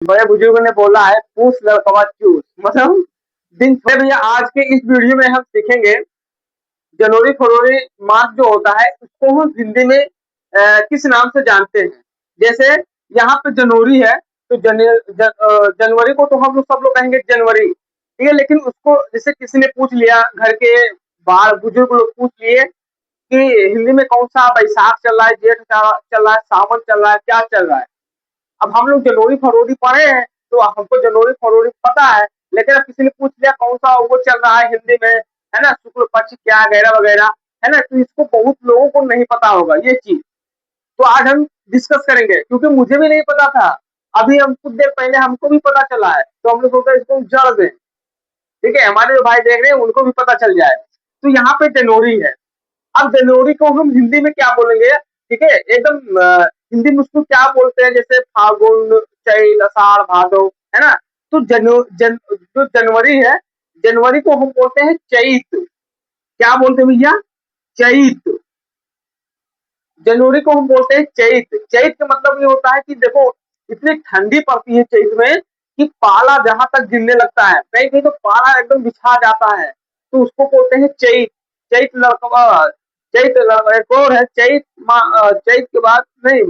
बड़े बुजुर्ग ने बोला है पूछ लड़कवा चूस मतलब दिन भैया आज के इस वीडियो में हम सीखेंगे जनवरी फरवरी मार्च जो होता है उसको हम हिंदी में किस नाम से जानते हैं। जैसे यहाँ पे जनवरी है तो जनवरी को तो हम लोग सब लोग कहेंगे जनवरी, ठीक है। लेकिन उसको जैसे किसी ने पूछ लिया, घर के बाहर बुजुर्ग लोग पूछ लिए कि हिंदी में कौन सा बैसाख चल रहा है, जेठ चल रहा है, सावन चल रहा है, क्या चल रहा है। अब हम लोग जनवरी फरवरी पढ़े हैं तो हमको जनवरी फरवरी पता है, लेकिन अब किसी ने पूछ लिया कौन सा वो चल रहा है हिंदी में, है ना, शुक्ल पक्ष क्या वगैरह वगैरह, है ना, तो इसको बहुत लोगों को नहीं पता होगा ये चीज। तो आज हम डिस्कस करेंगे क्योंकि मुझे भी नहीं पता था। अभी हम कुछ देर पहले हमको भी पता चला है तो हम लोग सोचा इसको जड़ दें, ठीक है, हमारे जो भाई देख रहे हैं उनको भी पता चल जाए। तो यहाँ पे जनवरी है। अब जनवरी को हम हिंदी में क्या बोलेंगे, ठीक है, एकदम हिंदी में उसको क्या बोलते हैं, जैसे फागुन चैत अषाढ़ भादो, है ना। तो जो जनवरी है, जनवरी को हम बोलते हैं चैत। क्या बोलते हैं भैया, चैत। जनवरी को हम बोलते हैं चैत। चैत का मतलब ये होता है कि देखो इतनी ठंडी पड़ती है चैत में कि पाला जहां तक गिरने लगता है, कहीं कहीं तो पाला एकदम बिछा जाता है, तो उसको बोलते हैं चैत। चैत लड़का, चैत एक और है चैत चैत के बाद नहीं,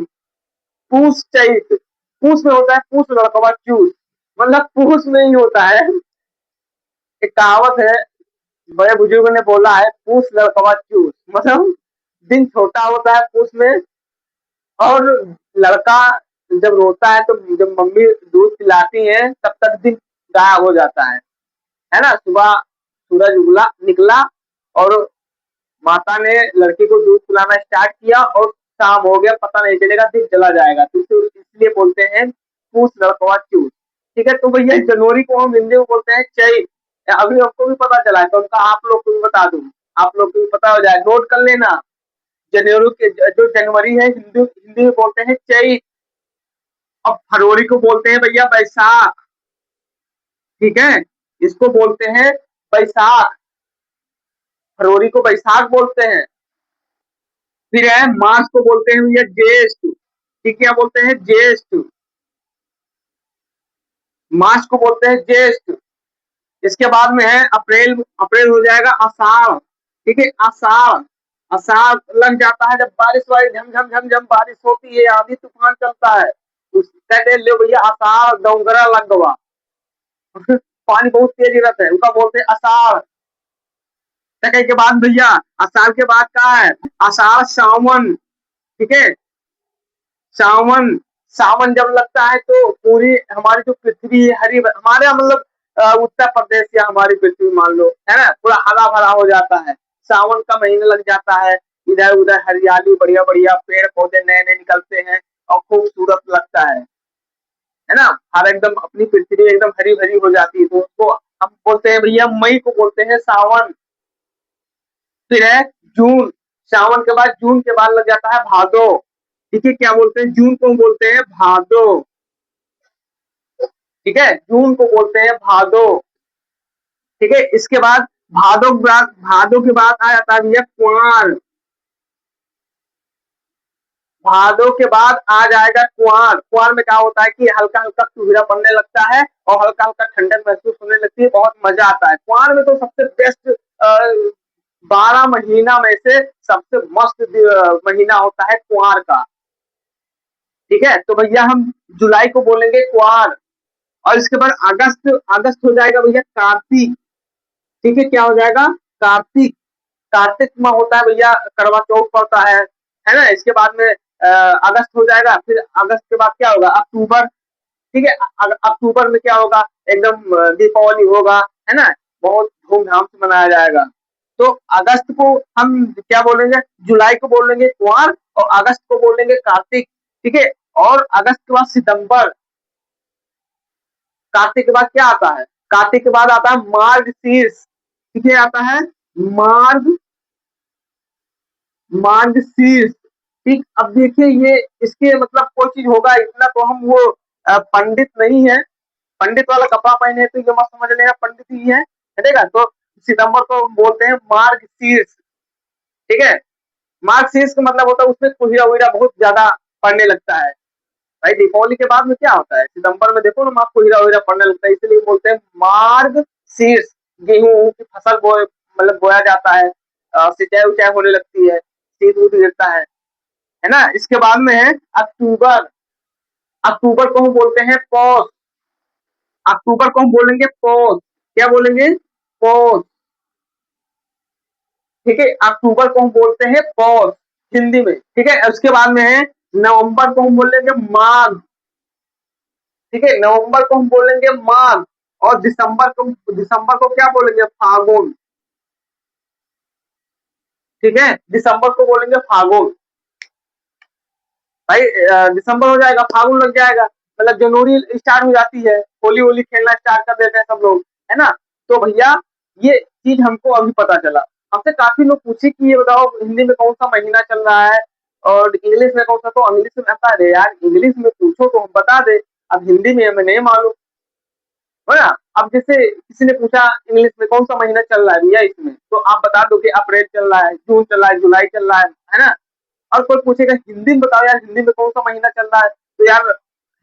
पूस चैत। पूस में होता है पूस लड़कवा चूस, मतलब पूस में ही होता है। एक कहावत है, बड़े बुजुर्ग ने बोला है पूस लड़कवा चूस, मतलब दिन छोटा होता है पूस में, और लड़का जब रोता है तो जब मम्मी दूध पिलाती है तब तक दिन गायब हो जाता है ना। सुबह सूरज उगला निकला और माता ने लड़की को दूध पिलाना स्टार्ट किया और शाम हो गया, पता नहीं चलेगा, दिन चला जाएगा। तो इसलिए बोलते हैं पूछ लड़कवा चूस, ठीक है। तो भैया जनवरी को हम हिंदी में बोलते हैं चैत। अभी हमको भी पता चला है तो उनका आप लोग को भी बता दूं, आप लोग को भी पता हो जाए, नोट कर लेना। जनवरी के जो जनवरी है हिंदी हिंदी में बोलते हैं चैत। अब फरवरी को बोलते हैं भैया बैसाख, ठीक है, इसको बोलते हैं बैसाख। फरवरी को बैसाख बोलते हैं। फिर है मार्च को बोलते हैं भैया ज्येष्ठ, ठीक, क्या बोलते हैं ज्येष्ठ। मार्च को बोलते हैं ज्येष्ठ। इसके बाद में है अप्रैल, अप्रैल हो जाएगा आषाढ़, ठीक है, आषाढ़। आषाढ़ लग जाता है जब बारिश वारिश झम झम झम झम बारिश होती है, आंधी तूफान चलता है, उस कहते लो भैया आषाढ़ डोंगरा लग गवा। पानी बहुत तेज रहता है, उसका बोलते हैं आषाढ़। टके के बाद भैया आषाढ़ के बाद का है आषाढ़ सावन, ठीक है, सावन। सावन जब लगता है तो पूरी हमारी जो पृथ्वी है हरी, हमारे मतलब उत्तर प्रदेश या हमारी पृथ्वी मान लो, है ना, पूरा हरा भरा हो जाता है। सावन का महीना लग जाता है, इधर उधर हरियाली, बढ़िया बढ़िया पेड़ पौधे नए नए निकलते हैं और खूबसूरत लगता है ना। हर एकदम अपनी पृथ्वी एकदम हरी भरी हो जाती है, तो उसको हम बोलते हैं भैया मई को बोलते हैं सावन। फिर है जून। सावन के बाद जून के बाद लग जाता है भादो, ठीक है, क्या बोलते हैं जून को बोलते हैं भादो, ठीक है, जून को बोलते हैं भादो, ठीक है। इसके बाद भादो के बाद आ जाता है भैया कुआर। भादो के बाद आ जाएगा कुआर। कुआर में क्या होता है कि हल्का हल्का सुहिरा बनने लगता है और हल्का हल्का ठंडक महसूस होने लगती है, बहुत मजा आता है। कुआर में तो सबसे बेस्ट 12 महीना में से सबसे मस्त महीना होता है कुआर का, ठीक है। तो भैया हम जुलाई को बोलेंगे कुआर। और इसके बाद अगस्त, अगस्त हो जाएगा भैया कार्तिक, ठीक है, क्या हो जाएगा कार्तिक। कार्तिक माह होता है भैया करवा चौथ पड़ता है ना। इसके बाद में अगस्त हो जाएगा। फिर अगस्त के बाद क्या होगा अक्टूबर, ठीक है, अक्टूबर में क्या होगा एकदम दीपावली होगा, है ना, बहुत धूमधाम से मनाया जाएगा। तो अगस्त को हम क्या बोलेंगे, जुलाई को बोलेंगे कुआर और अगस्त को बोलेंगे कार्तिक, ठीक है। और अगस्त के बाद सितंबर। कार्तिक के बाद क्या आता है, कार्तिक के बाद आता है मार्ग शीर्ष, ठीक है, आता है मार्ग, मार्ग शीर्ष, ठीक। अब देखिए ये इसके मतलब कोई चीज होगा इतना तो हम वो पंडित नहीं है, पंडित वाला कपड़ा पहने तो ये मत समझ लेगा पंडित ही है, चलेगा। तो सितंबर को बोलते हैं मार्ग शीर्ष, ठीक है। मार्ग शीर्ष का मतलब होता है उसमें कोहिरा वहीरा बहुत ज्यादा पड़ने लगता है। भाई दीपावली के बाद में क्या होता है, सितंबर में देखो ना आपको हीरा हीरा पड़ने लगता है, इसलिए बोलते हैं मार्ग शीर्ष। गेहूं की फसल बोए मतलब बोया जाता है, सिंचाई उचाई होने लगती है, शीत ऊत गिरता है ना। इसके बाद में है अक्टूबर। अक्टूबर को हम बोलते हैं पौष। अक्टूबर को हम बोलेंगे पौष। क्या बोलेंगे? पौष। ठीक है, अक्टूबर को हम बोलते हैं पौष हिंदी में। ठीक है, उसके बाद में है नवंबर को हम बोलेंगे माघ। ठीक है, नवंबर को हम बोलेंगे माघ। और दिसंबर को क्या बोलेंगे? फागुन। ठीक है, दिसंबर को बोलेंगे फागुन। भाई दिसंबर हो जाएगा, फागुन लग जाएगा, मतलब जनवरी स्टार्ट हो जाती है, होली होली खेलना स्टार्ट कर देते हैं सब लोग, है ना। तो भैया ये चीज हमको अभी पता चला। हमसे काफी लोग पूछे कि ये बताओ हिंदी में कौन सा महीना चल रहा है और इंग्लिश में कौन सा। तो इंग्लिश में आता है यार, इंग्लिश में पूछो तो हम बता दे, अब हिंदी में हमें नहीं मालूम, है ना। अब जैसे किसी ने पूछा इंग्लिश में कौन सा महीना चल रहा है भैया इसमें, तो आप बता दो कि अप्रैल चल रहा है, जून चल रहा है, जुलाई चल रहा है ना। और कोई पूछेगा हिंदी में बताओ यार, हिंदी में कौन सा महीना चल रहा है, तो यार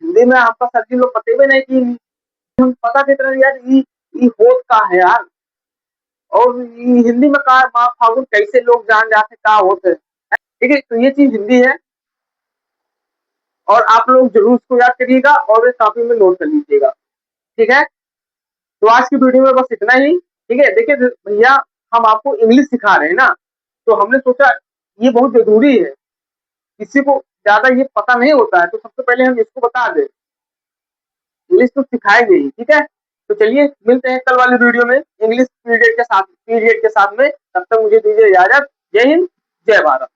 हिंदी में आपका सर जी लोग पते भी नहीं कि हम पता कित रहे यार ई होत का है यार। और ई हिंदी में का माँ फागुन कैसे लोग जान जाते का होते। ठीक है, तो ये चीज हिंदी है और आप लोग जरूर उसको याद करिएगा और इस कॉपी में नोट कर लीजिएगा। ठीक है, तो आज की वीडियो में बस इतना ही। ठीक है, देखिए भैया हम आपको इंग्लिश सिखा रहे हैं ना, तो हमने सोचा ये बहुत जरूरी है, किसी को ज्यादा ये पता नहीं होता है, तो सबसे पहले हम इसको बता दें, इंग्लिश तो सिखाएंगे ही। ठीक है, तो चलिए मिलते हैं कल वाली वीडियो में इंग्लिश पीरियड के साथ में। तब तक मुझे दीजिए इजाजत। जय हिंद, जय भारत।